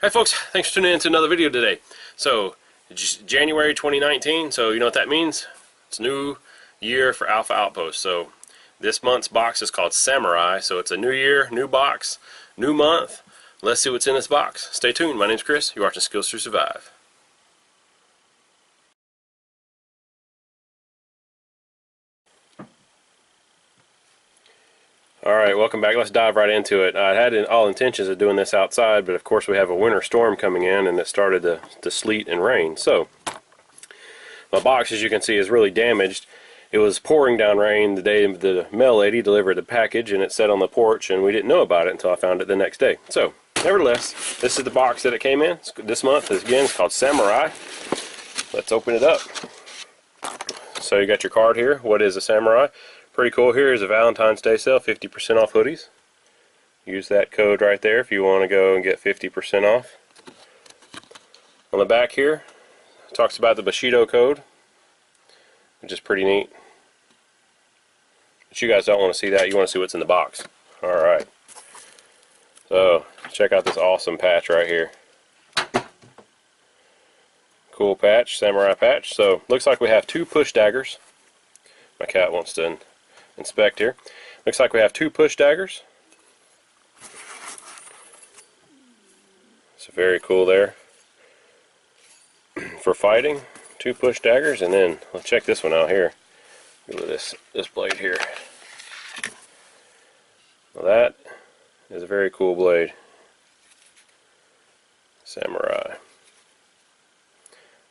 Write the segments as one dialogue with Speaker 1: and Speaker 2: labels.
Speaker 1: Hi folks, thanks for tuning in to another video today. So, it's January 2019, so you know what that means? It's a new year for Alpha Outpost. So, this month's box is called Samurai, so it's a new year, new box, new month. Let's see what's in this box. Stay tuned. My name's Chris. You're watching Skills to Survive. Alright, welcome back. Let's dive right into it. I had all intentions of doing this outside, but of course we have a winter storm coming in and it started to sleet and rain. So, my box, as you can see, is really damaged. It was pouring down rain the day the mail lady delivered the package, and it sat on the porch, and we didn't know about it until I found it the next day. So, nevertheless, this is the box that it came in. This month, again, it's called Samurai. Let's open it up. So you got your card here. What is a Samurai? Pretty cool. Here is a Valentine's Day sale, 50% off hoodies. Use that code right there if you want to go and get 50% off. On the back here, it talks about the Bushido code, which is pretty neat. But you guys don't want to see that. You want to see what's in the box. Alright. So, check out this awesome patch right here. Cool patch, Samurai patch. So, looks like we have two push daggers. My cat wants to inspect here. Looks like we have two push daggers. So very cool there. For fighting, two push daggers, and then let's check this one out here. Look at this blade here. Well, that is a very cool blade. Samurai.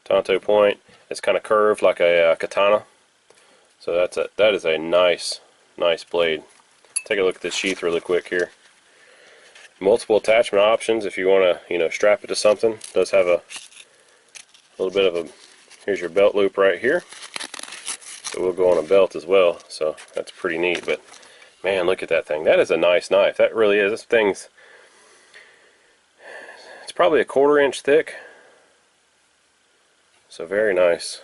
Speaker 1: Tanto point. It's kind of curved like a katana. So that is a nice blade. Take a look at this sheath really quick here. Multiple attachment options if you want to, strap it to something. It does have a little bit of a, here's your belt loop right here. So we'll go on a belt as well. So that's pretty neat. But man, look at that thing. That is a nice knife. That really is. This thing's, it's probably a 1/4 inch thick. So very nice.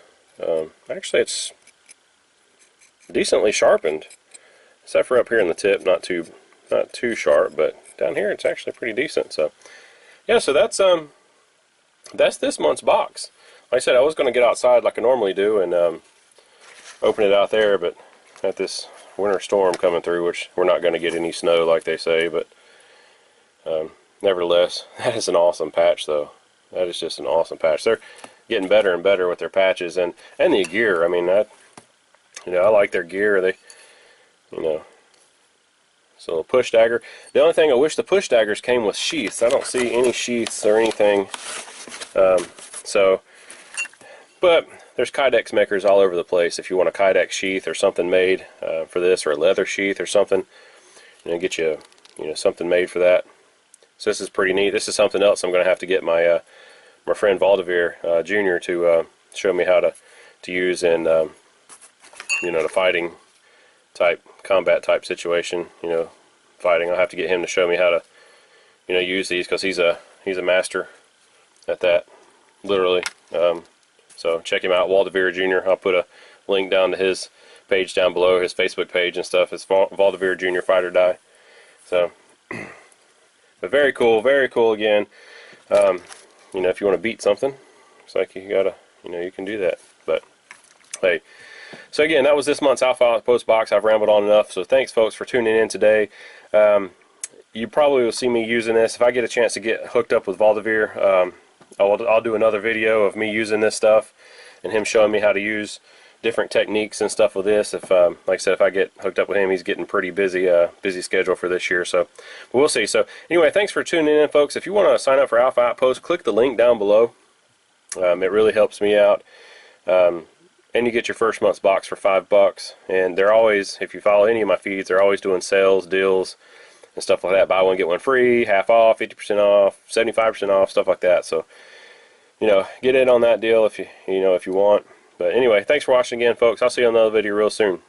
Speaker 1: Actually, it's decently sharpened, except for up here in the tip, not too sharp, but down here it's actually pretty decent. So yeah, so that's this month's box. Like I said, I was going to get outside like I normally do and open it out there, but at this winter storm coming through, which we're not going to get any snow like they say, but nevertheless, that is an awesome patch though. That is just an awesome patch. They're getting better and better with their patches and the gear. I mean, that, I like their gear. They, so a push dagger. The only thing I wish the push daggers came with sheaths. I don't see any sheaths or anything. But there's Kydex makers all over the place. If you want a Kydex sheath or something made for this, or a leather sheath or something, get you, something made for that. So this is pretty neat. This is something else I'm going to have to get my my friend Valdivere Jr. to show me how to use in the fighting type, combat type situation, fighting. I'll have to get him to show me how to, use these, because he's a master at that, literally. So check him out, Valdivere Jr. I'll put a link down to his page down below, his Facebook page and stuff. It's Valdivere Jr. Fight or Die. So, but very cool again. If you want to beat something, it's like you gotta, you can do that. But hey. So again, that was this month's Alpha Outpost box. I've rambled on enough, so thanks folks for tuning in today. You probably will see me using this. If I get a chance to get hooked up with Valdivere, I'll do another video of me using this stuff and him showing me how to use different techniques and stuff with this. If like I said, if I get hooked up with him, he's getting pretty busy schedule for this year, so but we'll see. So anyway, thanks for tuning in folks. If you want to sign up for Alpha Outpost, click the link down below. It really helps me out. And you get your first month's box for $5. And they're always, if you follow any of my feeds, they're always doing sales, deals, and stuff like that. Buy one, get one free, half off, 50% off, 75% off, stuff like that. So, get in on that deal if you want. But anyway, thanks for watching again, folks. I'll see you on another video real soon.